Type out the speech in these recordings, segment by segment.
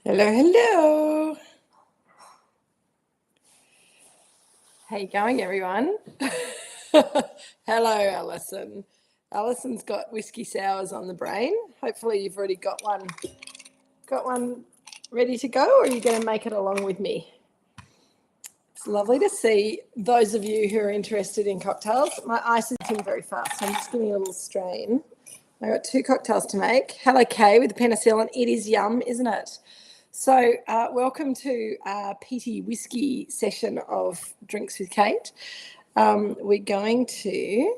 Hello, hello. How you going, everyone? Hello, Alison. Alison's got whiskey sours on the brain. Hopefully you've already got one ready to go, or are you going to make it along with me? It's lovely to see those of you who are interested in cocktails. My ice is in very fast, so I'm just giving it a little strain. I got 2 cocktails to make. Hello, Kay, with the penicillin. It is yum, isn't it? So welcome to our peaty whiskey session of Drinks with Kate. We're going to...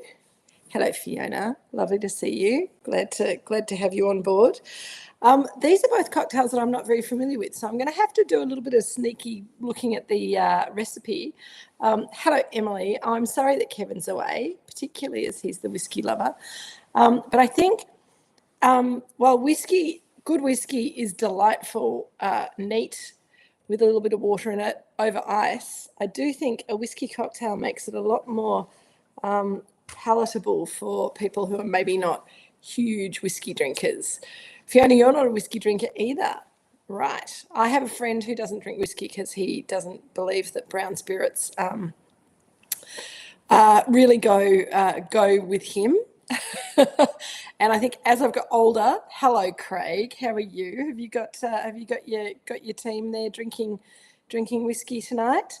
Hello, Fiona. Lovely to see you. Glad to have you on board. These are both cocktails that I'm not very familiar with, so I'm going to have to do a little bit of sneaky looking at the recipe. Hello, Emily. I'm sorry that Kevin's away, particularly as he's the whiskey lover. But I think while good whiskey is delightful, neat, with a little bit of water in it over ice, I do think a whiskey cocktail makes it a lot more palatable for people who are maybe not huge whiskey drinkers. Fiona, you're not a whiskey drinker either. Right. I have a friend who doesn't drink whiskey because he doesn't believe that brown spirits really go with him. And I think as I've got older, hello Craig, how are you? Have you got your team there drinking whiskey tonight?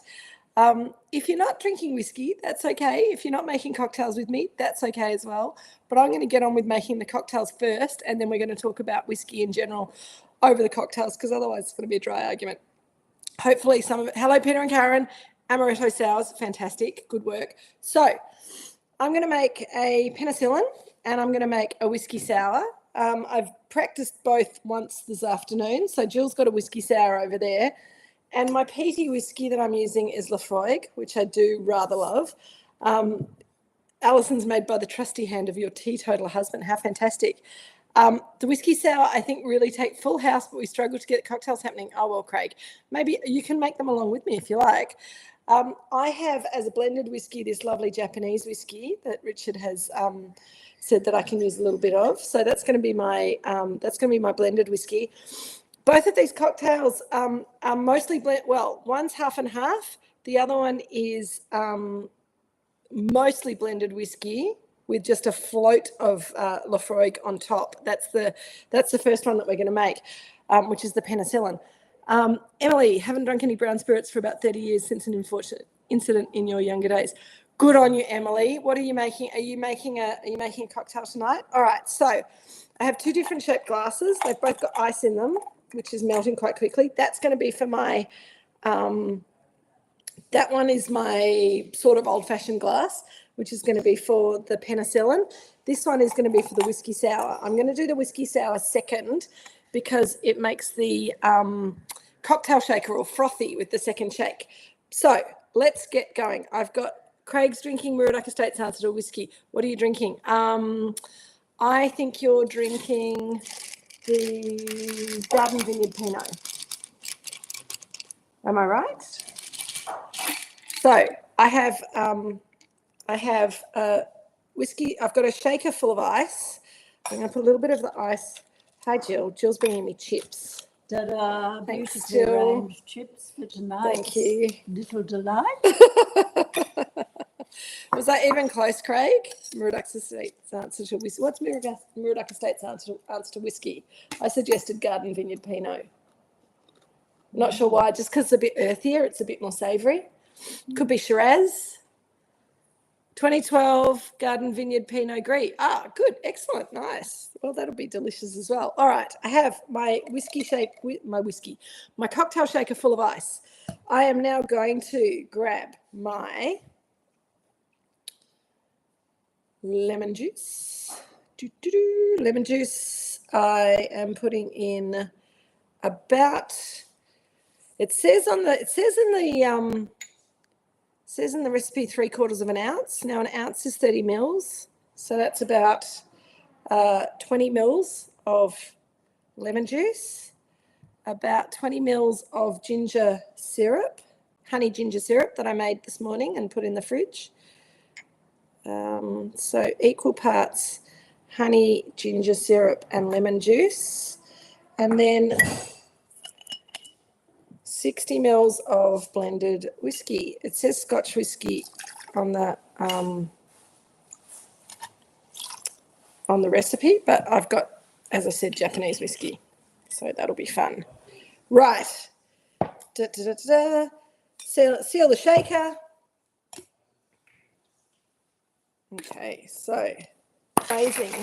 If you're not drinking whiskey, that's okay. If you're not making cocktails with me, that's okay as well. But I'm going to get on with making the cocktails first, and then we're going to talk about whiskey in general over the cocktails, because otherwise it's going to be a dry argument. Hopefully some of it. Hello, Peter and Karen. Amaretto sours, fantastic, good work. So I'm going to make a penicillin and I'm going to make a whiskey sour. I've practiced both once this afternoon. So Jill's got a whiskey sour over there. And my peaty whiskey that I'm using is Lafroig, which I do rather love. Alison's made by the trusty hand of your teetotal husband. How fantastic. The whiskey sour, I think, really take full house, but we struggle to get cocktails happening. Oh, well, Craig, maybe you can make them along with me if you like. I have as a blended whiskey this lovely Japanese whiskey that Richard has said that I can use a little bit of. So that's going to be my blended whiskey. Both of these cocktails are mostly one's half and half. The other one is mostly blended whiskey with just a float of Lafroig on top. That's the first one that we're going to make, which is the penicillin. Emily, haven't drunk any brown spirits for about 30 years since an unfortunate incident in your younger days. Good on you, Emily. What are you making? Are you making a cocktail tonight? All right. So I have 2 different shaped glasses. They've both got ice in them, which is melting quite quickly. That's going to be for my, that one is my sort of old-fashioned glass, which is going to be for the penicillin. This one is going to be for the whiskey sour. I'm going to do the whiskey sour second because it makes the cocktail shaker all frothy with the second shake. So let's get going. I've got Craig's drinking Moorooduc Estate answer to whiskey. What are you drinking? I think you're drinking the Garden Vineyard Pinot. Am I right? So I have whiskey. I've got a shaker full of ice. I'm going to put a little bit of the ice. Hi, Jill. Jill's bringing me chips. Ta-da, Thanks, beautifully Jill. arranged chips for tonight. Thank you. Little delight. Was that even close, Craig? Moorooduc Estate's answer to whiskey. What's Moorooduc Estate's answer to whiskey? I suggested Garden Vineyard Pinot. Not sure why, just because it's a bit earthier, it's a bit more savoury. Could be Shiraz. 2012 Garden Vineyard Pinot Gris. Ah, good, excellent, nice. Well, that'll be delicious as well. All right, I have my my cocktail shaker full of ice. I am now going to grab my lemon juice. Lemon juice. I am putting in about. It says in the recipe 3/4 of an ounce. Now an ounce is 30 mils, so that's about 20 mils of lemon juice, about 20 mils of ginger syrup, honey ginger syrup that I made this morning and put in the fridge. So equal parts honey, ginger syrup and lemon juice. And then 60 mils of blended whiskey. It says Scotch whiskey on the recipe, but I've got, as I said, Japanese whiskey, so that'll be fun. Right. Seal the shaker. Okay, so amazing.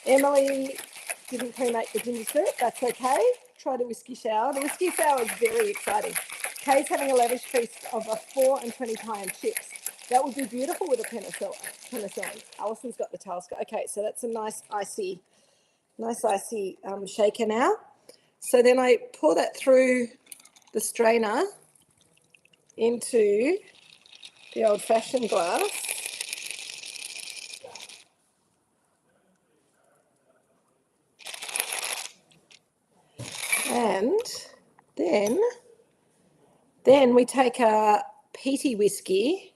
Emily didn't pre-make the ginger syrup. That's okay. Try the whiskey sour. The whiskey sour is very exciting. Kay's having a lavish feast of a 4 and 20 pie and chips. That would be beautiful with a penicillin. Alison's got the task. Okay, so that's a nice icy shaker now. So then I pour that through the strainer into the old-fashioned glass. And then we take a peaty whiskey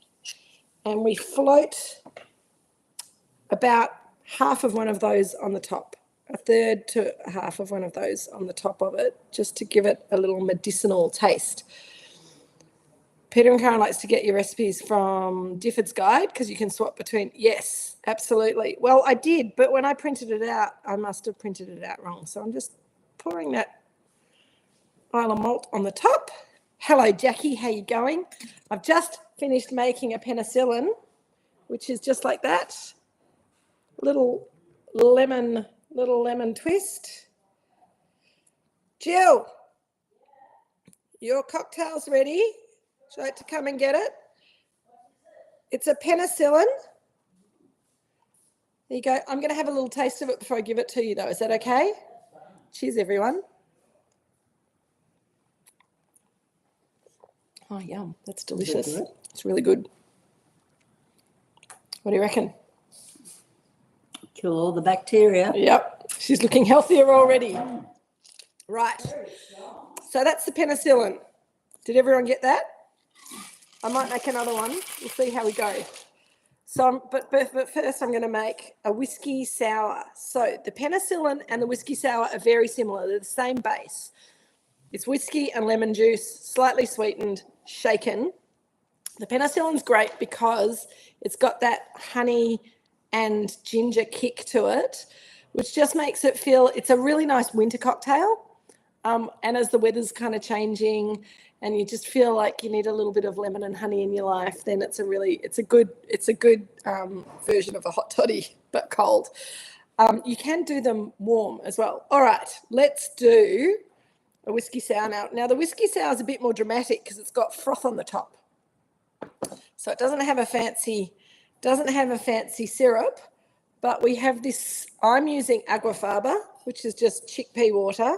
and we float about half of one of those on the top, a third to half of one of those on the top of it, just to give it a little medicinal taste. Peter and Karen likes to get your recipes from Difford's Guide because you can swap between. Yes, absolutely. Well, I did, but when I printed it out, I must have printed it out wrong. So I'm just pouring that Isle of Malt on the top. Hello, Jackie. How you going? I've just finished making a penicillin, which is just like that. Little lemon twist. Jill, your cocktail's ready. Would you like to come and get it? It's a penicillin. There you go. I'm going to have a little taste of it before I give it to you, though. Is that okay? Cheers, everyone. Oh, yum. That's delicious. It's really good. What do you reckon? Kill all the bacteria. Yep. She's looking healthier already. Right. So that's the penicillin. Did everyone get that? I might make another one. We'll see how we go. So, but first I'm going to make a whiskey sour. So the penicillin and the whiskey sour are very similar. They're the same base. It's whiskey and lemon juice, slightly sweetened, shaken. The penicillin's great because it's got that honey and ginger kick to it, which just makes it feel, it's a really nice winter cocktail. And as the weather's kind of changing and you just feel like you need a little bit of lemon and honey in your life, then it's a good version of a hot toddy, but cold. You can do them warm as well. All right, let's do a whiskey sour now. Now the whiskey sour is a bit more dramatic because it's got froth on the top. So it doesn't have a fancy syrup, but we have this, I'm using aquafaba, which is just chickpea water,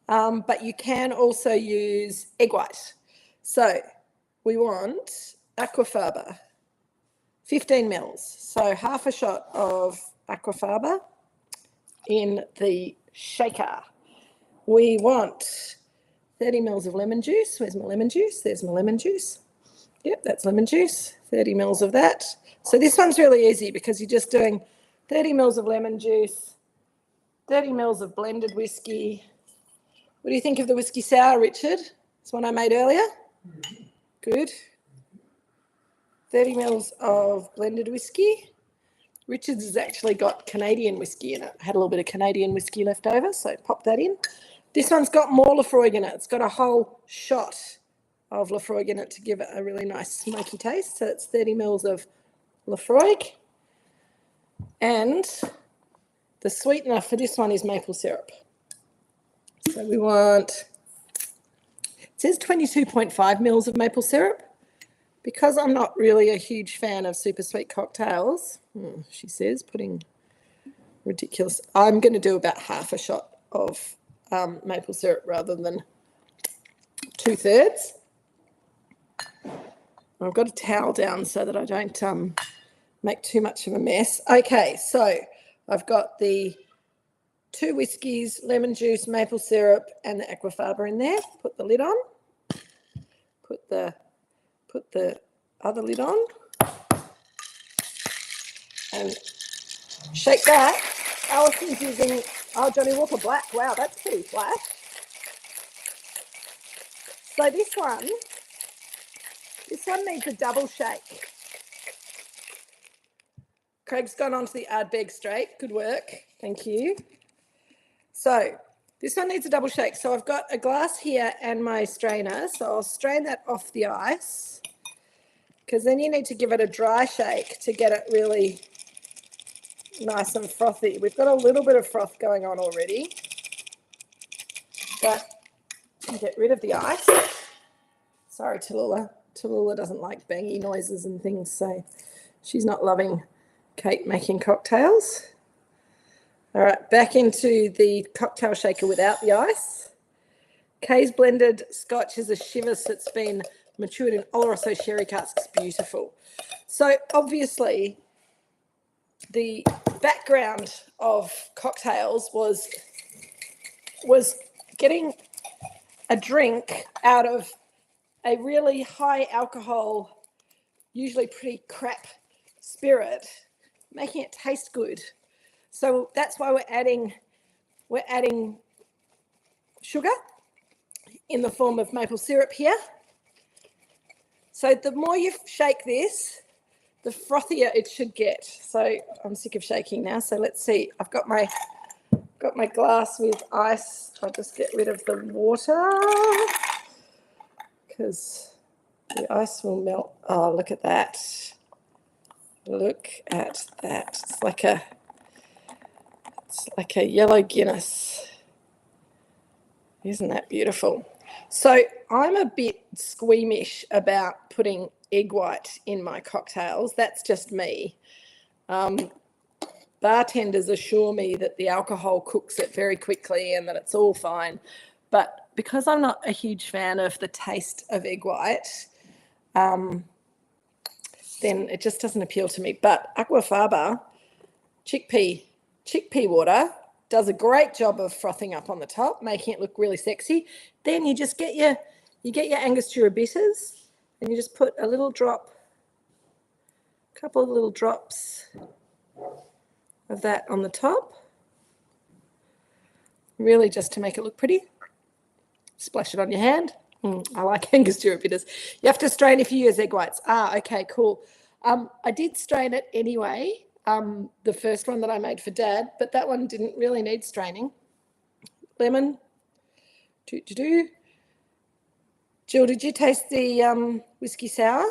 but you can also use egg white. So we want aquafaba, 15 mils. So half a shot of aquafaba in the shaker. We want 30 mils of lemon juice. Where's my lemon juice? There's my lemon juice. Yep, that's lemon juice, 30 mils of that. So this one's really easy because you're just doing 30 mils of lemon juice, 30 mils of blended whiskey. What do you think of the whiskey sour, Richard? It's one I made earlier. Good. 30 mils of blended whiskey. Richard's has actually got Canadian whiskey in it. I had a little bit of Canadian whiskey left over, so pop that in. This one's got more Lafroig in it. It's got a whole shot of Lafroig in it to give it a really nice smoky taste. So it's 30 mils of Lafroig. And the sweetener for this one is maple syrup. So we want, it says 22.5 mils of maple syrup. Because I'm not really a huge fan of super sweet cocktails, she says, putting ridiculous, I'm going to do about half a shot of maple syrup rather than 2/3. I've got a towel down so that I don't make too much of a mess. Okay, so I've got the 2 whiskies, lemon juice, maple syrup, and the aquafaba in there. Put the lid on. Put the other lid on. And shake that. Alison's using Oh, Johnny Walker Black. Wow, that's pretty flat. So this one needs a double shake. Craig's gone on to the Ardbeg straight. Good work. Thank you. So this one needs a double shake. So I've got a glass here and my strainer. So I'll strain that off the ice, because then you need to give it a dry shake to get it really nice and frothy. We've got a little bit of froth going on already, but get rid of the ice. Sorry, Tallulah. Tallulah doesn't like bangy noises and things, so she's not loving Kate making cocktails. All right, back into the cocktail shaker without the ice. Kay's blended scotch is a Shiraz that's been matured in Oloroso sherry casks. Beautiful. So obviously the background of cocktails was getting a drink out of a really high alcohol, usually pretty crap spirit, making it taste good. So that's why we're adding sugar in the form of maple syrup here. So the more you shake this, the frothier it should get. So I'm sick of shaking now. So let's see. I've got my glass with ice. I'll just get rid of the water because the ice will melt. Oh, look at that. Look at that. It's like a yellow Guinness. Isn't that beautiful? So I'm a bit squeamish about putting egg white in my cocktails. That's just me. Bartenders assure me that the alcohol cooks it very quickly and that it's all fine. But because I'm not a huge fan of the taste of egg white, then it just doesn't appeal to me. But aquafaba, chickpea water, does a great job of frothing up on the top, making it look really sexy. Then you just get your Angostura bitters and you just put a couple of little drops of that on the top, really just to make it look pretty. Splash it on your hand. I like Angostura bitters. You have to strain if you use egg whites. Okay, cool. I did strain it anyway, the first one that I made for Dad, but that one didn't really need straining. Lemon. Jill, did you taste the whiskey sour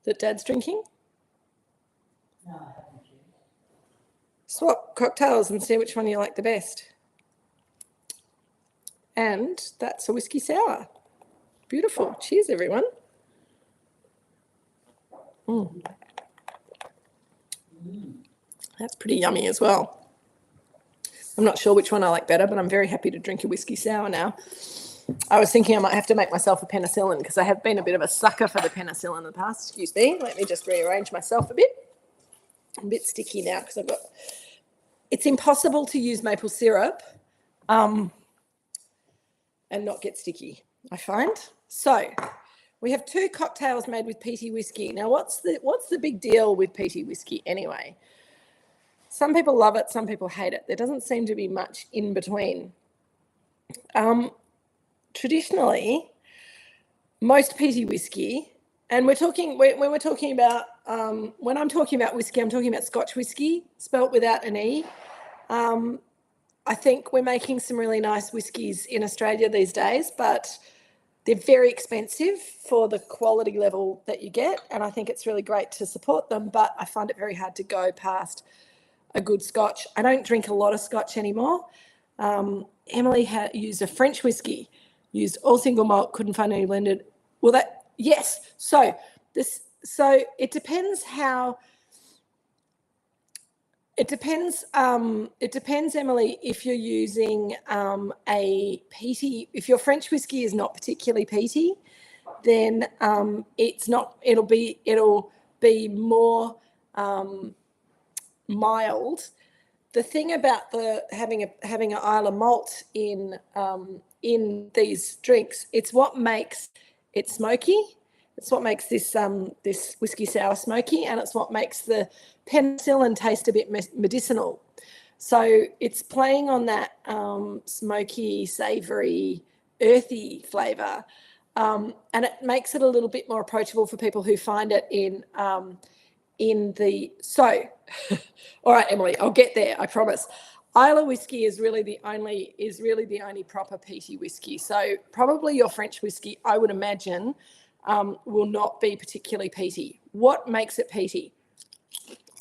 that Dad's drinking? No, I haven't. Swap cocktails and see which one you like the best. And that's a whiskey sour. Beautiful. Cheers, everyone. That's pretty yummy as well. I'm not sure which one I like better, but I'm very happy to drink a whiskey sour now. I was thinking I might have to make myself a penicillin because I have been a bit of a sucker for the penicillin in the past. Excuse me. Let me just rearrange myself a bit. I'm a bit sticky now because it's impossible to use maple syrup and not get sticky, I find. So we have 2 cocktails made with peaty whiskey. Now, what's the big deal with peaty whiskey anyway? Some people love it, some people hate it. There doesn't seem to be much in between. Traditionally, most peaty whiskey, and when I'm talking about whiskey, I'm talking about Scotch whiskey, spelt without an E. I think we're making some really nice whiskies in Australia these days, but they're very expensive for the quality level that you get, and I think it's really great to support them, but I find it very hard to go past a good Scotch. I don't drink a lot of Scotch anymore. Emily used a French whiskey, used all single malt, couldn't find any blended. Well, yes. So it depends how. It depends, Emily, if you're using a peaty. If your French whiskey is not particularly peaty, then it'll be more mild. The thing about having an Isle of malt in these drinks, it's what makes it smoky. It's what makes this whiskey sour smoky, and it's what makes the penicillin taste a bit medicinal. So it's playing on that smoky, savoury, earthy flavour, and it makes it a little bit more approachable for people who find it in the. So, all right, Emily, I'll get there. I promise. Islay whiskey is really the only proper peaty whiskey. So probably your French whiskey, I would imagine, will not be particularly peaty. What makes it peaty?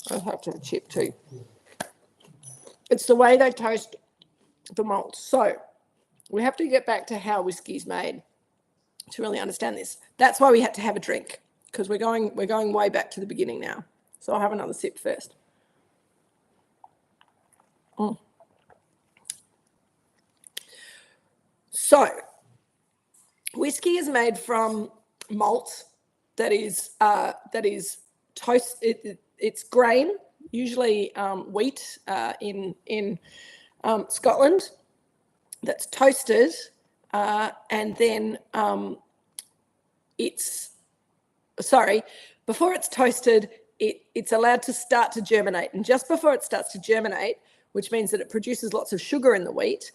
I'll have to have a chip too. It's the way they toast the malt. So we have to get back to how whiskey is made to really understand this. That's why we had to have a drink, because we're going way back to the beginning now. So I'll have another sip first. So whiskey is made from malt that is toast. It's grain, usually wheat in Scotland, that's toasted, and then before it's toasted, it's allowed to start to germinate, and just before it starts to germinate, which means that it produces lots of sugar in the wheat,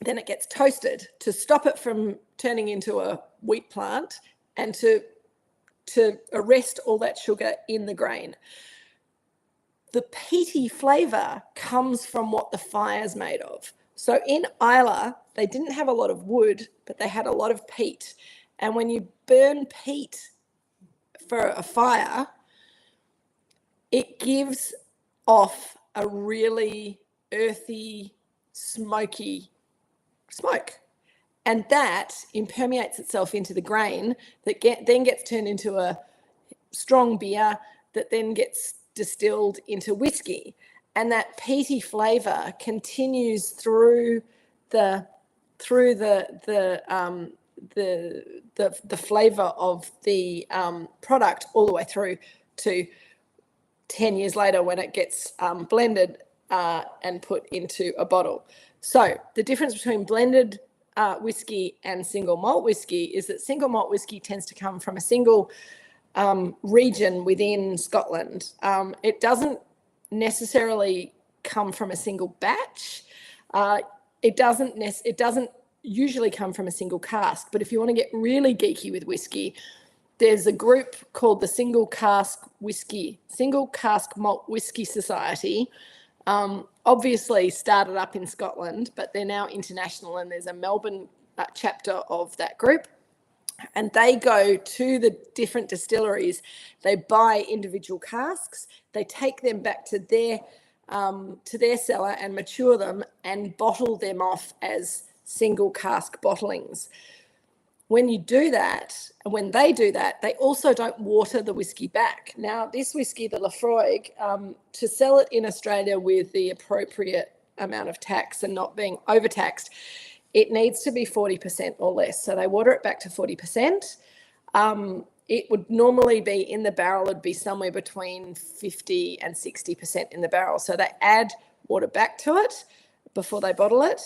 then it gets toasted to stop it from turning into a wheat plant and to arrest all that sugar in the grain. The peaty flavour comes from what the fire's made of. So in Islay, they didn't have a lot of wood, but they had a lot of peat. And when you burn peat for a fire, it gives off a really earthy, smoky smoke. And that impermeates itself into the grain that then gets turned into a strong beer that then gets distilled into whiskey. And that peaty flavour continues through the flavour of the product all the way through to 10 years later when it gets blended and put into a bottle. So the difference between blended whiskey and single malt whiskey is that single malt whiskey tends to come from a single region within Scotland. It doesn't necessarily come from a single batch. It doesn't usually come from a single cask. But if you want to get really geeky with whiskey, there's a group called the Single Cask Malt Whiskey Society. Obviously started up in Scotland, but they're now international, and there's a Melbourne chapter of that group. And they go to the different distilleries, they buy individual casks, they take them back to their cellar and mature them and bottle them off as single cask bottlings. When you do that, and when they do that, they also don't water the whiskey back. Now, this whiskey, the Laphroaig, to sell it in Australia with the appropriate amount of tax and not being overtaxed, it needs to be 40% or less. So they water it back to 40%. It would normally be in the barrel, it'd be somewhere between 50 and 60% in the barrel. So they add water back to it before they bottle it.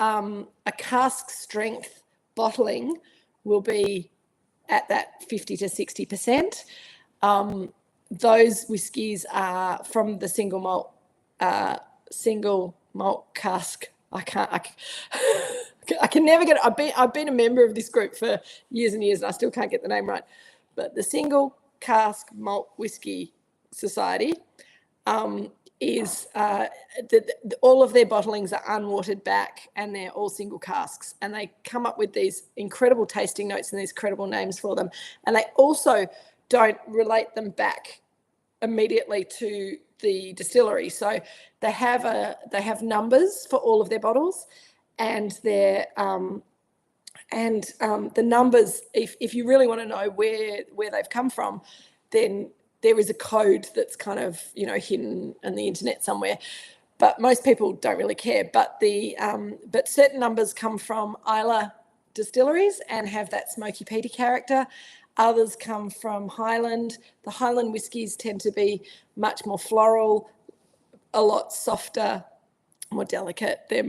A cask strength bottling will be at that 50 to 60%. Those whiskies are from the single malt cask. I can never get it. I've been a member of this group for years and years, and I still can't get the name right. But the Single Cask Malt Whiskey Society is all of their bottlings are unwatered back, and they're all single casks, and they come up with these incredible tasting notes and these credible names for them, and they also don't relate them back immediately to the distillery. So they have numbers for all of their bottles, and the numbers, if you really want to know where they've come from, then there is a code that's kind of, hidden on the internet somewhere, but most people don't really care. But but certain numbers come from Islay distilleries and have that smoky peaty character. Others come from Highland. The Highland whiskies tend to be much more floral, a lot softer, more delicate. They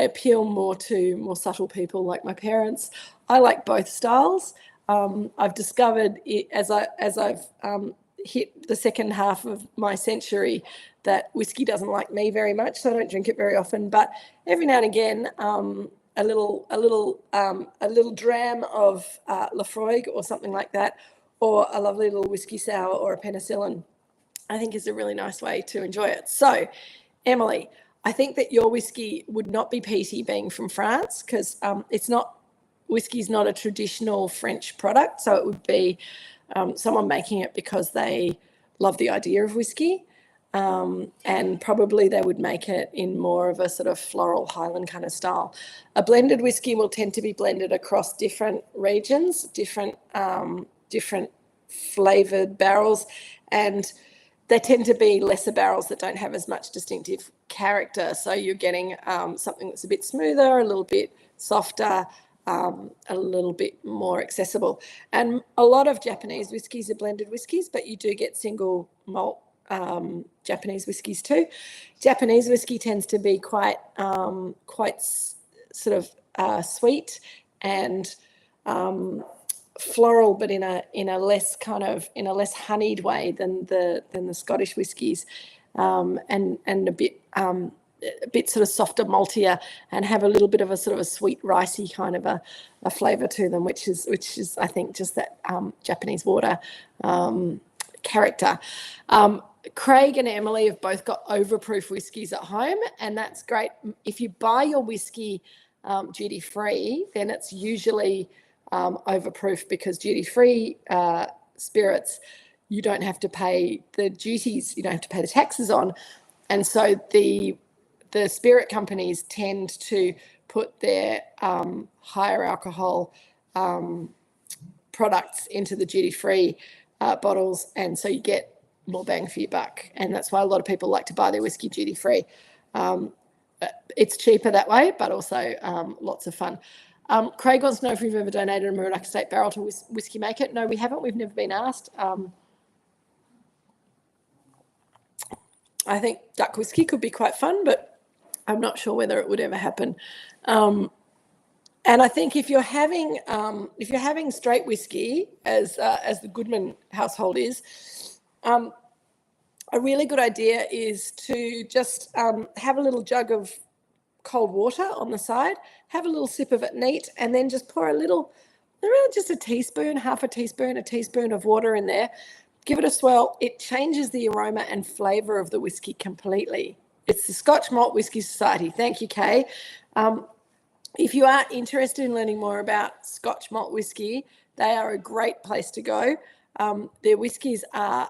appeal more to more subtle people like my parents. I like both styles. I've discovered as I've hit the second half of my century that whiskey doesn't like me very much, so I don't drink it very often. But every now and again, a little dram of Lafroig or something like that, or a lovely little whiskey sour or a penicillin, I think is a really nice way to enjoy it. So, Emily, I think that your whiskey would not be peaty, being from France, because whiskey's not a traditional French product, so it would be someone making it because they love the idea of whiskey, and probably they would make it in more of a sort of floral Highland kind of style. A blended whiskey will tend to be blended across different regions, different flavoured barrels, and they tend to be lesser barrels that don't have as much distinctive character. So you're getting something that's a bit smoother, a little bit softer, a little bit more accessible. And a lot of Japanese whiskies are blended whiskies, but you do get single malt Japanese whiskies too. Japanese whiskey tends to be quite sort of sweet and floral, but in a less honeyed way than the Scottish whiskies, and a bit sort of softer, maltier, and have a little bit of a sort of a sweet, ricey kind of a flavour to them, which is I think just that Japanese water character. Craig and Emily have both got overproof whiskies at home, and that's great. If you buy your whiskey duty free, then it's usually overproof, because duty free spirits, you don't have to pay the duties, you don't have to pay the taxes on, and so the spirit companies tend to put their higher alcohol products into the duty free bottles, and so you get more bang for your buck, and that's why a lot of people like to buy their whiskey duty free. It's cheaper that way, but also lots of fun. Craig wants to know if we've ever donated a Moorooduc Estate barrel to Whiskey Make It. No, we haven't. We've never been asked. I think duck whiskey could be quite fun, but I'm not sure whether it would ever happen. And I think if you're having straight whiskey, as the Goodman household is, a really good idea is to just have a little jug of cold water on the side, have a little sip of it neat, and then just pour just a teaspoon, half a teaspoon of water in there. Give it a swirl. It changes the aroma and flavour of the whiskey completely. It's the Scotch Malt Whisky Society. Thank you, Kay. If you are interested in learning more about Scotch malt whiskey, they are a great place to go. Their whiskies are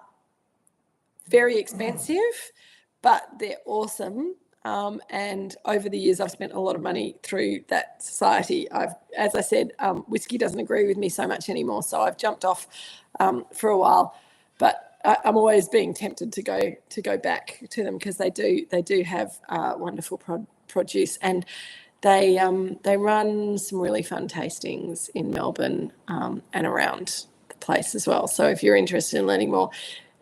very expensive, but they're awesome. And over the years, I've spent a lot of money through that society. As I said, whiskey doesn't agree with me so much anymore, so I've jumped off for a while. But I'm always being tempted to go back to them, because they do have wonderful produce, and they run some really fun tastings in Melbourne and around the place as well. So if you're interested in learning more,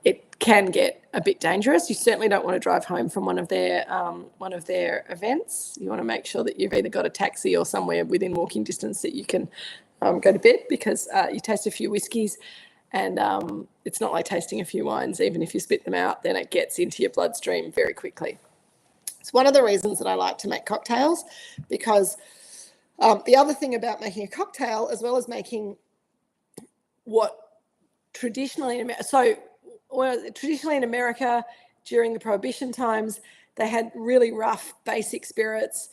it can get a bit dangerous. You certainly don't want to drive home from one of their events. You want to make sure that you've either got a taxi or somewhere within walking distance that you can go to bed, because you taste a few whiskies, and it's not like tasting a few wines. Even if you spit them out, then it gets into your bloodstream very quickly. It's one of the reasons that I like to make cocktails, because the other thing about making a cocktail, as well as making what traditionally in America during the Prohibition times, they had really rough basic spirits,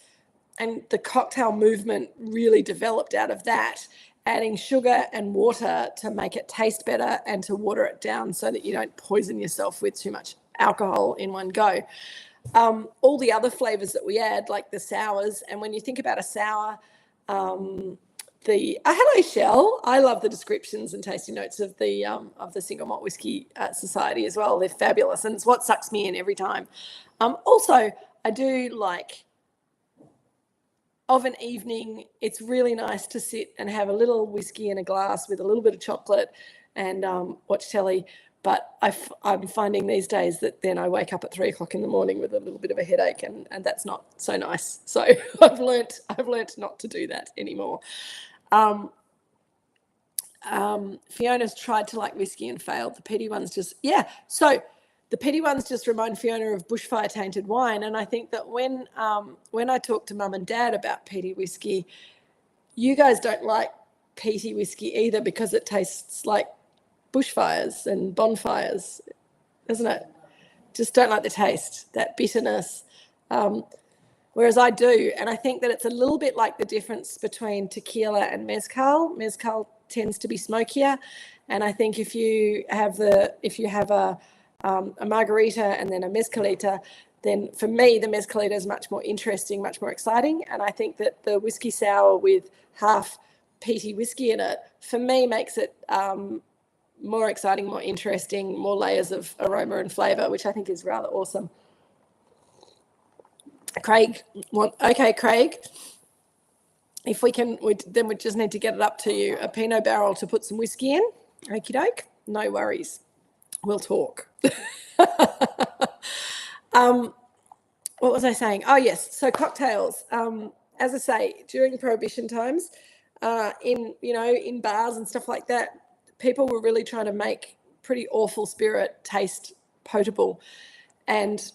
and the cocktail movement really developed out of that, adding sugar and water to make it taste better and to water it down so that you don't poison yourself with too much alcohol in one go. All the other flavours that we add, like the sours, and when you think about a sour, hello Shell. I love the descriptions and tasting notes of the Single Malt Whisky Society as well. They're fabulous, and it's what sucks me in every time. Also, I do like, of an evening, it's really nice to sit and have a little whiskey in a glass with a little bit of chocolate and watch telly. But I'm finding these days that then I wake up at 3 o'clock in the morning with a little bit of a headache, and that's not so nice. So I've learnt not to do that anymore. Fiona's tried to like whiskey and failed. The peaty ones just, yeah. So the peaty ones just remind Fiona of bushfire tainted wine. And I think that when I talk to mum and dad about peaty whiskey, you guys don't like peaty whiskey either because it tastes like bushfires and bonfires, doesn't it? Just don't like the taste, that bitterness. Whereas I do, and I think that it's a little bit like the difference between tequila and mezcal. Mezcal tends to be smokier, and I think if you have a margarita and then a mezcalita, then for me the mezcalita is much more interesting, much more exciting. And I think that the whiskey sour with half peaty whiskey in it, for me, makes it more exciting, more interesting, more layers of aroma and flavour, which I think is rather awesome. Craig, if we can, then we just need to get it up to you. A Pinot barrel to put some whiskey in. Okie doke, no worries. We'll talk. What was I saying? Oh, yes. So cocktails. As I say, during Prohibition times, in bars and stuff like that, people were really trying to make pretty awful spirit taste potable. And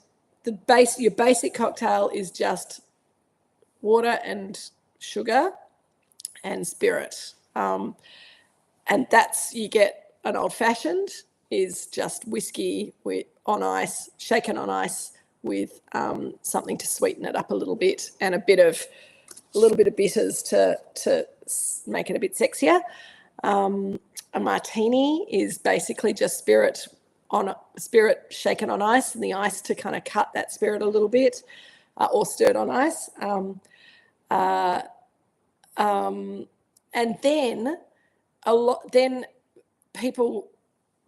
your basic cocktail is just water and sugar and spirit. And you get an old fashioned is just whiskey on ice, shaken on ice with something to sweeten it up a little bit and a little bit of bitters to make it a bit sexier. A martini is basically just spirit shaken on ice, and the ice to kind of cut that spirit a little bit, or stirred on ice. And then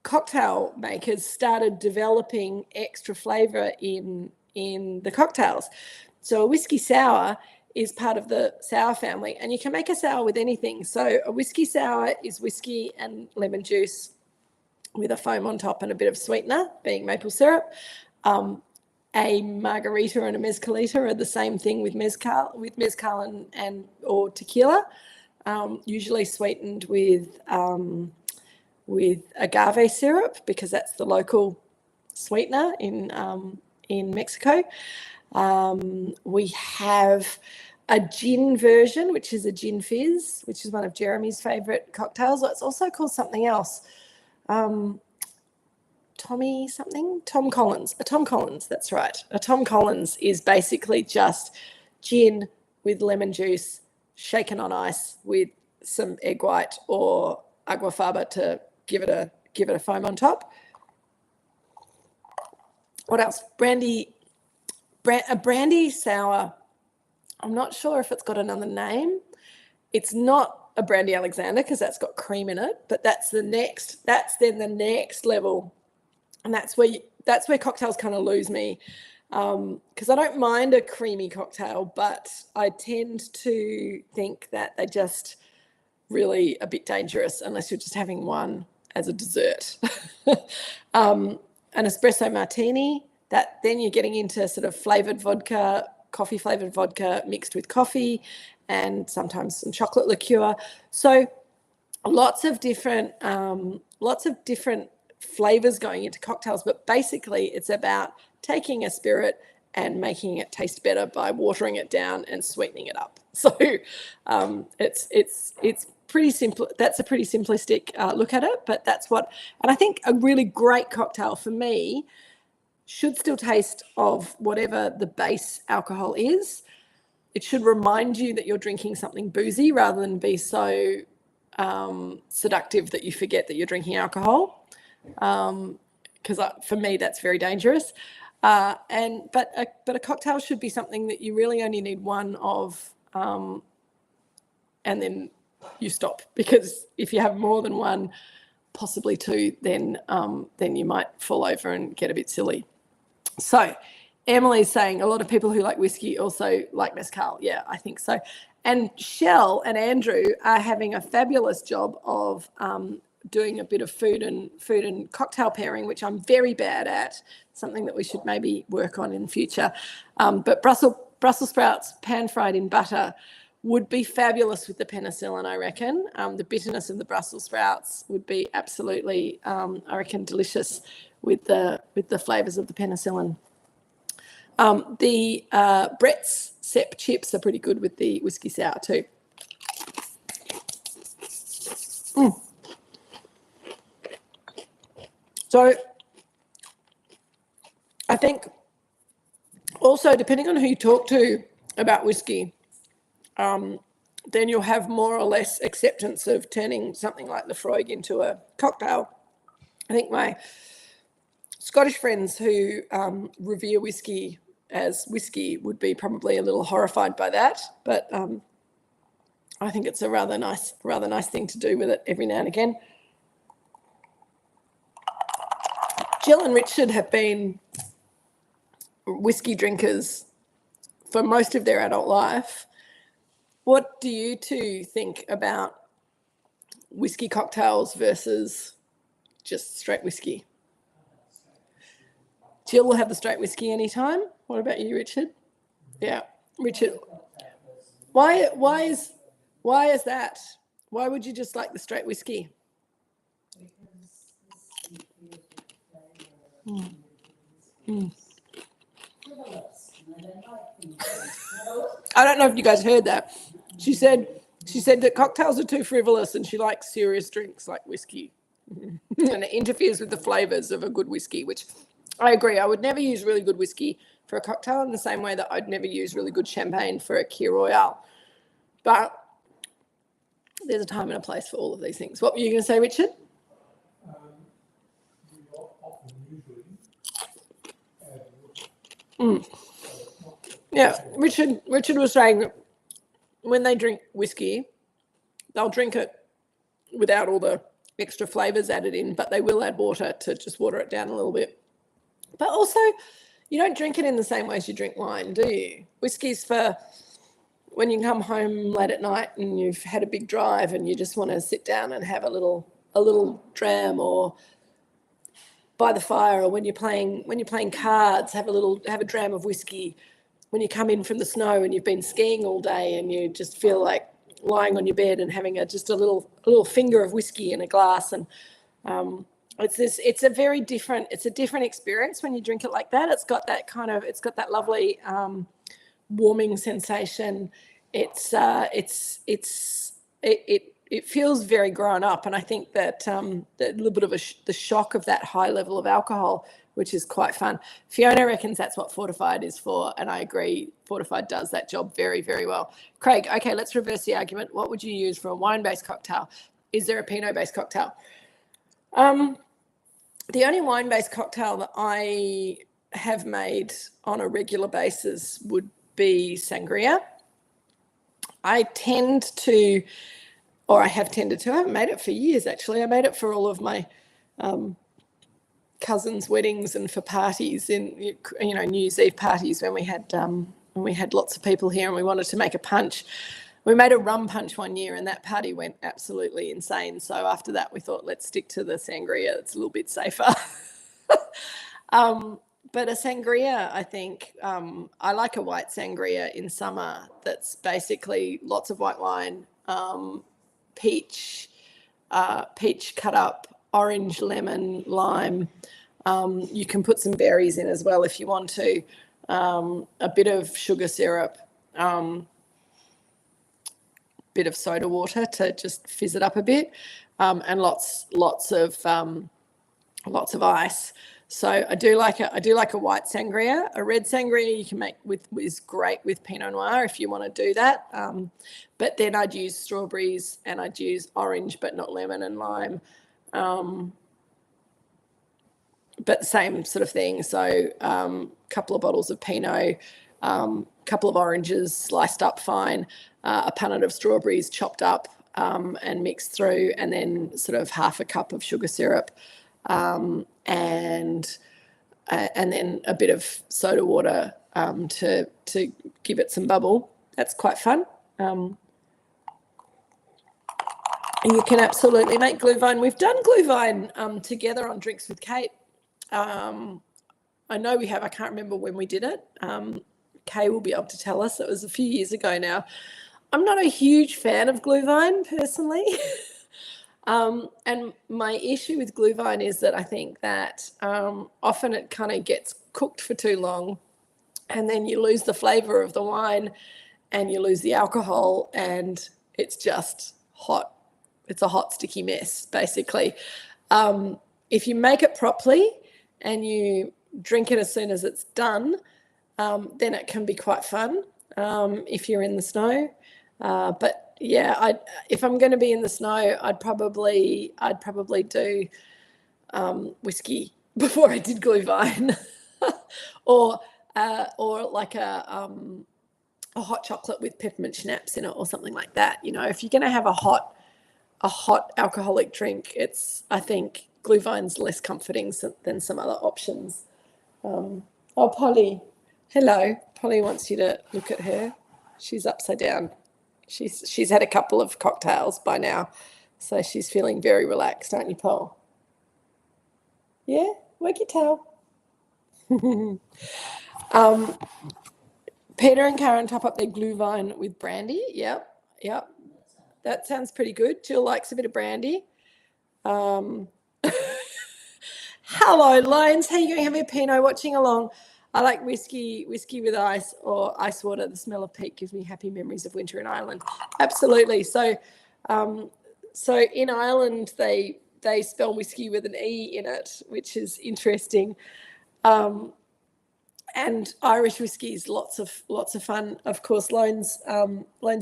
cocktail makers started developing extra flavour in the cocktails. So a whiskey sour is part of the sour family, and you can make a sour with anything. So a whiskey sour is whiskey and lemon juice with a foam on top and a bit of sweetener, being maple syrup. A margarita and a mezcalita are the same thing with mezcal and or tequila, usually sweetened with agave syrup, because that's the local sweetener in Mexico. We have a gin version, which is a gin fizz, which is one of Jeremy's favourite cocktails. It's also called something else. Tom Collins, that's right. A Tom Collins is basically just gin with lemon juice shaken on ice with some egg white or aguafaba to give it a foam on top. What else? A brandy sour. I'm not sure if it's got another name. It's not a brandy Alexander because that's got cream in it, but that's then the next level. And that's where cocktails kind of lose me, because I don't mind a creamy cocktail, but I tend to think that they're just really a bit dangerous unless you're just having one as a dessert. An espresso martini, that then you're getting into sort of flavoured vodka, coffee flavoured vodka mixed with coffee, and sometimes some chocolate liqueur. So lots of different flavors going into cocktails, but basically it's about taking a spirit and making it taste better by watering it down and sweetening it up. So it's pretty simple. That's a pretty simplistic look at it, but and I think a really great cocktail for me should still taste of whatever the base alcohol is. It should remind you that you're drinking something boozy rather than be so seductive that you forget that you're drinking alcohol. Because for me, that's very dangerous. But a cocktail should be something that you really only need one of, and then you stop. Because if you have more than one, possibly two, then you might fall over and get a bit silly. So Emily's saying a lot of people who like whiskey also like mezcal. Yeah, I think so. And Shell and Andrew are having a fabulous job of doing a bit of food and cocktail pairing, which I'm very bad at, something that we should maybe work on in the future. But Brussels sprouts pan fried in butter would be fabulous with the penicillin, I reckon. The bitterness of the Brussels sprouts would be absolutely, I reckon, delicious with the flavours of the penicillin. The Brett's Sepp chips are pretty good with the whiskey sour too. So I think also, depending on who you talk to about whiskey, then you'll have more or less acceptance of turning something like the Freud into a cocktail. I think my Scottish friends who revere whiskey as whiskey would be probably a little horrified by that, but I think it's a rather nice thing to do with it every now and again. Jill and Richard have been whiskey drinkers for most of their adult life. What do you two think about whiskey cocktails versus just straight whiskey? Jill will have the straight whiskey anytime. What about you, Richard? Yeah, Richard. Why is that? Why would you just like the straight whiskey? I don't know if you guys heard that. She said that cocktails are too frivolous and she likes serious drinks like whiskey. And it interferes with the flavours of a good whiskey, which I agree. I would never use really good whiskey for a cocktail in the same way that I'd never use really good champagne for a Kir Royale. But there's a time and a place for all of these things. What were you going to say, Richard? Yeah, Richard was saying that when they drink whiskey, they'll drink it without all the extra flavours added in, but they will add water to just water it down a little bit. But also, you don't drink it in the same way as you drink wine, do you? Whiskey's for when you come home late at night and you've had a big drive and you just want to sit down and have a little dram, or by the fire, or when you're playing cards, have a dram of whiskey. When you come in from the snow and you've been skiing all day and you just feel like lying on your bed and having a little finger of whiskey in a glass, and it's a different experience when you drink it like that. It's got that lovely warming sensation. It feels very grown up, and I think that a little bit of the shock of that high level of alcohol, which is quite fun. Fiona reckons that's what Fortified is for, and I agree. Fortified does that job very, very well. Craig, okay, let's reverse the argument. What would you use for a wine-based cocktail? Is there a Pinot-based cocktail? The only wine-based cocktail that I have made on a regular basis would be sangria. I have tended to, I haven't made it for years actually. I made it for all of my cousins' weddings and for parties in, New Year's Eve parties when we had lots of people here and we wanted to make a punch. We made a rum punch one year and that party went absolutely insane. So after that, we thought, let's stick to the sangria. It's a little bit safer. But a sangria, I think, I like a white sangria in summer that's basically lots of white wine, peach cut up, orange, lemon, lime. You can put some berries in as well if you want to. A bit of sugar syrup, bit of soda water to just fizz it up a bit, and lots of ice. So I do like a white sangria. A red sangria you can make is great with Pinot Noir if you want to do that. But then I'd use strawberries and I'd use orange, but not lemon and lime. But the same sort of thing. So couple of bottles of Pinot, couple of oranges sliced up fine, a punnet of strawberries chopped up and mixed through, and then sort of half a cup of sugar syrup, and then a bit of soda water to give it some bubble. That's quite fun. And you can absolutely make glühwein. We've done glühwein together on Drinks with Kate. I know we have. I can't remember when we did it. Kay will be able to tell us. It was a few years ago now. not a huge fan of Glühwein personally. And my issue with Glühwein is that I think that often it kind of gets cooked for too long, and then you lose the flavour of the wine and you lose the alcohol, and it's just hot. It's a hot, sticky mess, basically. If you make it properly and you drink it as soon as it's done, then it can be quite fun if you're in the snow. But yeah, if I'm going to be in the snow, I'd probably do whiskey before I did Glühwein, or like a hot chocolate with peppermint schnapps in it, or something like that. You know, if you're going to have a hot alcoholic drink, I think Glühwein's less comforting than some other options. Oh, Polly, hello. Polly wants you to look at her. She's upside down. She's had a couple of cocktails by now, so she's feeling very relaxed, aren't you, Paul? Yeah, wag your tail. Peter and Karen top up their Glühwein with brandy. Yep. That sounds pretty good. Jill likes a bit of brandy. Hello, Lions. How are you going? Have a Pinot watching along? I like whiskey with ice or ice water. The smell of peat gives me happy memories of winter in Ireland. Absolutely. So in Ireland, they spell whiskey with an E in it, which is interesting. And Irish whiskey is lots of fun. Of course, Lone's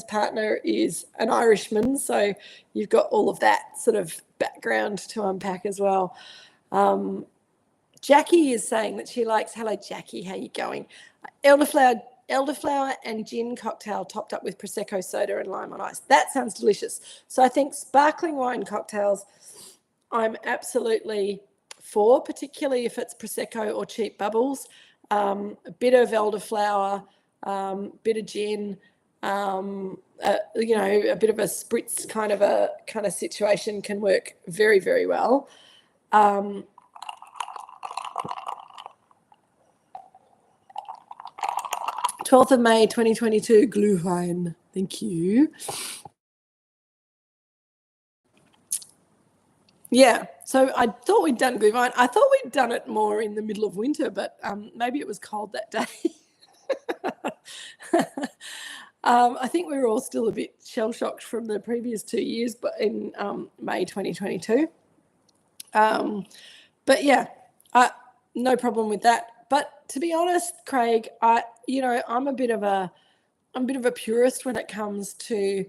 partner is an Irishman, so you've got all of that sort of background to unpack as well. Jackie is saying that she likes, hello Jackie, how you going? Elderflower and gin cocktail topped up with Prosecco soda and lime on ice. That sounds delicious. So I think sparkling wine cocktails I'm absolutely for, particularly if it's Prosecco or cheap bubbles. A bit of elderflower, bit of gin, a bit of a spritz kind of situation can work very, very well. 12th of May 2022, Glühwein. Thank you. Yeah, so I thought we'd done Glühwein. I thought we'd done it more in the middle of winter, but maybe it was cold that day. I think we were all still a bit shell-shocked from the previous 2 years, but in May 2022. But yeah, no problem with that. But to be honest, Craig, I'm a bit of a purist when it comes to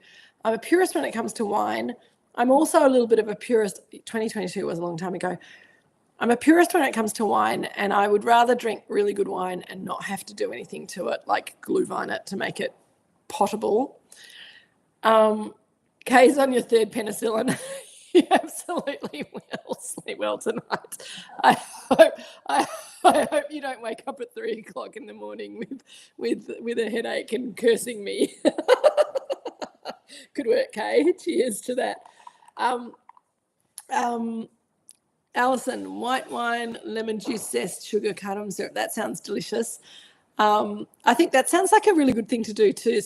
wine. I'm also a little bit of a purist. 2022 was a long time ago. I'm a purist when it comes to wine, and I would rather drink really good wine and not have to do anything to it, like Glühwein it to make it potable. Kay's on your third penicillin. You absolutely will sleep well tonight. I hope you don't wake up at 3 o'clock in the morning with a headache and cursing me. Good work, Kay. Cheers to that. Alison, white wine, lemon juice zest, sugar, cardamom syrup. That sounds delicious. I think that sounds like a really good thing to do to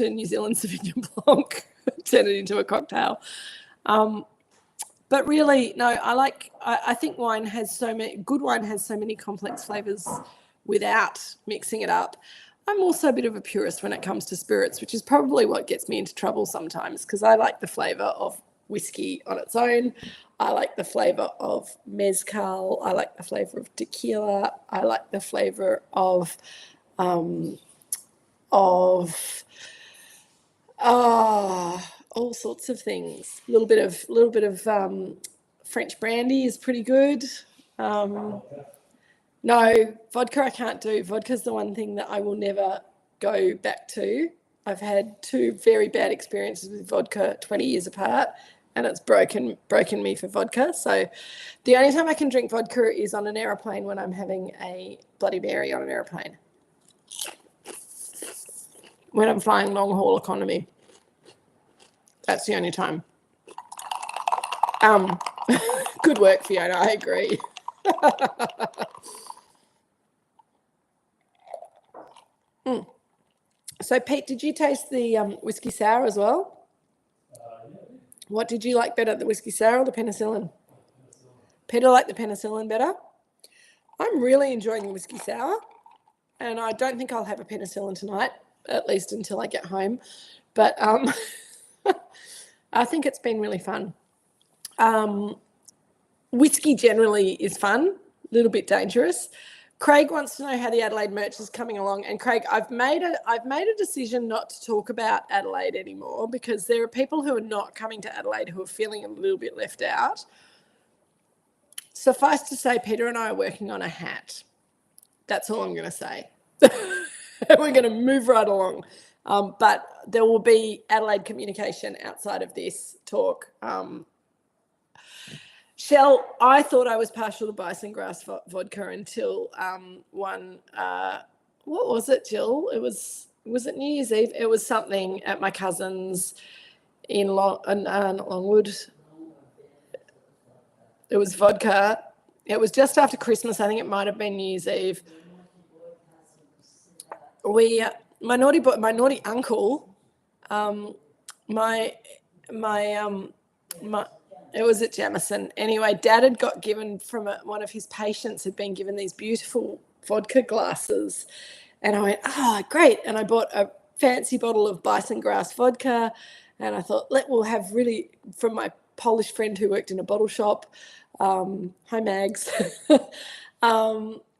New Zealand Sauvignon Blanc. Turn it into a cocktail. But really, no, I think good wine has so many complex flavours without mixing it up. I'm also a bit of a purist when it comes to spirits, which is probably what gets me into trouble sometimes, because I like the flavour of whiskey on its own. I like the flavour of mezcal. I like the flavour of tequila. I like the flavour of all sorts of things. A little bit of French brandy is pretty good. No, vodka I can't do. Vodka's the one thing that I will never go back to. I've had 2 very bad experiences with vodka 20 years apart, and it's broken me for vodka. So the only time I can drink vodka is on an aeroplane when I'm having a Bloody Mary on an aeroplane. When I'm flying long haul economy. That's the only time. Good work, Fiona. I agree. So, Pete, did you taste the whiskey sour as well? Yeah. What did you like better, the whiskey sour or the penicillin? Peter liked the penicillin better. I'm really enjoying the whiskey sour, and I don't think I'll have a penicillin tonight, at least until I get home. But I think it's been really fun. Whiskey generally is fun, a little bit dangerous. Craig wants to know how the Adelaide merch is coming along. And Craig, I've made a decision not to talk about Adelaide anymore because there are people who are not coming to Adelaide who are feeling a little bit left out. Suffice to say, Peter and I are working on a hat. That's all I'm going to say. We're going to move right along. But there will be Adelaide communication outside of this talk. Shell, I thought I was partial to bison grass vodka until what was it, Jill? Was it New Year's Eve? It was something at my cousin's in not Longwood. It was vodka. It was just after Christmas. I think it might have been New Year's Eve. My naughty uncle, it was at Jamison. Anyway, Dad had got given from one of his patients had been given these beautiful vodka glasses. And I went, oh, great. And I bought a fancy bottle of bison grass vodka. And I thought, we'll have really, from my Polish friend who worked in a bottle shop. Hi, Mags.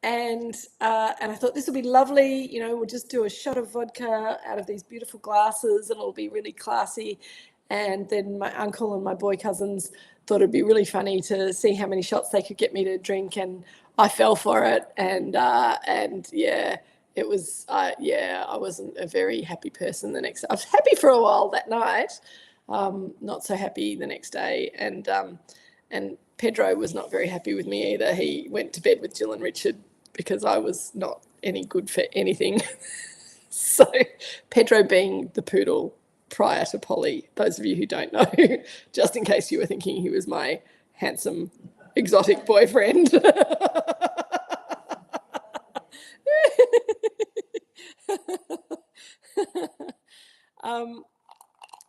And I thought this will be lovely. You know, we'll just do a shot of vodka out of these beautiful glasses and it'll be really classy. And then my uncle and my boy cousins thought it'd be really funny to see how many shots they could get me to drink. And I fell for it. And yeah, it was, I wasn't a very happy person the next day. I was happy for a while that night, not so happy the next day. And Pedro was not very happy with me either. He went to bed with Jill and Richard because I was not any good for anything. So Pedro being the poodle prior to Polly, those of you who don't know, just in case you were thinking he was my handsome, exotic boyfriend.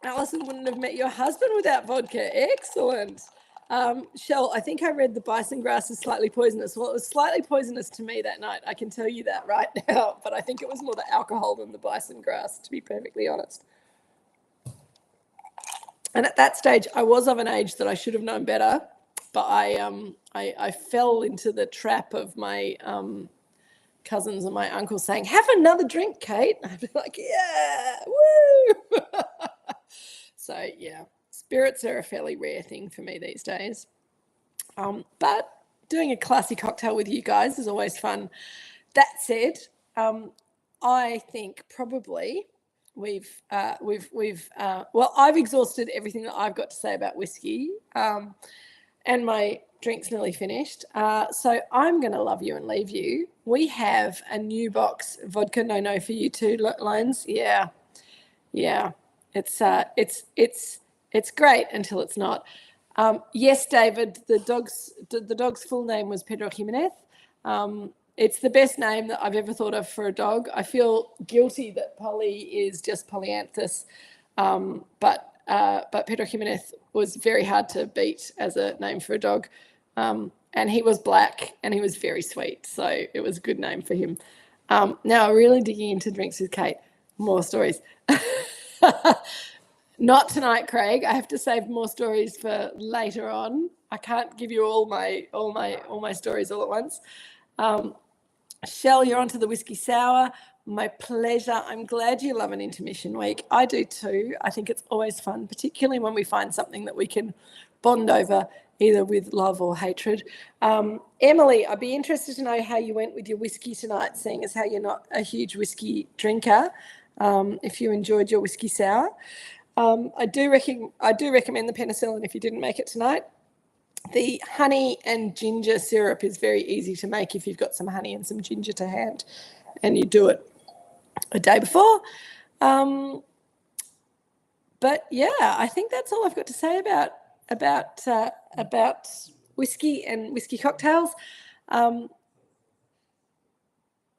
Alison wouldn't have met your husband without vodka. Excellent. Shell, I think I read the bison grass is slightly poisonous. Well, it was slightly poisonous to me that night. I can tell you that right now. But I think it was more the alcohol than the bison grass, to be perfectly honest. And at that stage, I was of an age that I should have known better. But I fell into the trap of my cousins and my uncle saying, have another drink, Kate. And I'd be like, yeah, woo. So, yeah. Spirits are a fairly rare thing for me these days. But doing a classy cocktail with you guys is always fun. That said, I think probably I've exhausted everything that I've got to say about whiskey, and my drink's nearly finished. So I'm going to love you and leave you. We have a new box, vodka no for you too, Loans. Yeah. It's great until it's not. Yes, David, the dog's full name was Pedro Jimenez. It's the best name that I've ever thought of for a dog. I feel guilty that Polly is just Polyanthus, but Pedro Jimenez was very hard to beat as a name for a dog. And he was black and he was very sweet, so it was a good name for him. Now, really digging into drinks with Kate, more stories. Not tonight, Craig. I have to save more stories for later on. I can't give you all my stories all at once. Shell, you're onto the whiskey sour. My pleasure. I'm glad you love an intermission week. I do too. I think it's always fun, particularly when we find something that we can bond over, either with love or hatred. Emily, I'd be interested to know how you went with your whiskey tonight, seeing as how you're not a huge whiskey drinker. If you enjoyed your whiskey sour. I do recommend the penicillin if you didn't make it tonight. The honey and ginger syrup is very easy to make if you've got some honey and some ginger to hand, and you do it a day before. But yeah, I think that's all I've got to say about whiskey and whiskey cocktails. I'm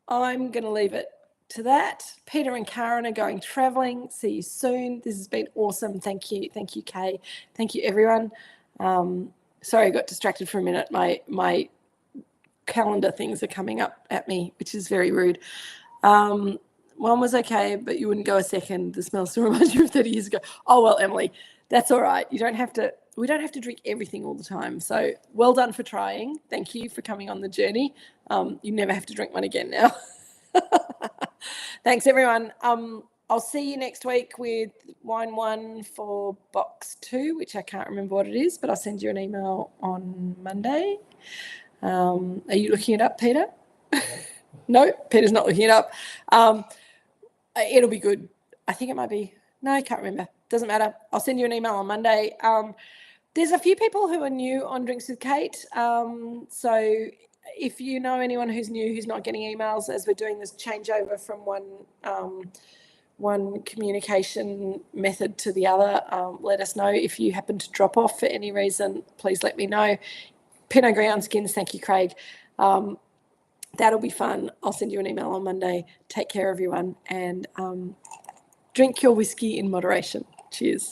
going to leave it to that. Peter and Karen are going traveling. See you soon. This has been awesome. Thank you. Thank you, Kay. Thank you, everyone. Sorry, I got distracted for a minute. My calendar things are coming up at me, which is very rude. One was okay, but you wouldn't go a second. The smell still reminds you of 30 years ago. Oh, well, Emily, that's all right. We don't have to drink everything all the time. So well done for trying. Thank you for coming on the journey. You never have to drink one again now. Thanks, everyone. I'll see you next week with Wine 1 for box 2, which I can't remember what it is, but I'll send you an email on Monday. Are you looking it up, Peter? No, Peter's not looking it up. It'll be good. I think it might be. No, I can't remember. Doesn't matter. I'll send you an email on Monday. There's a few people who are new on Drinks with Kate. So if you know anyone who's new, who's not getting emails as we're doing this changeover from one communication method to the other, let us know. If you happen to drop off for any reason, please let me know. Pinot Gris on skins. Thank you, Craig. That'll be fun. I'll send you an email on Monday. Take care, everyone, and drink your whiskey in moderation. Cheers.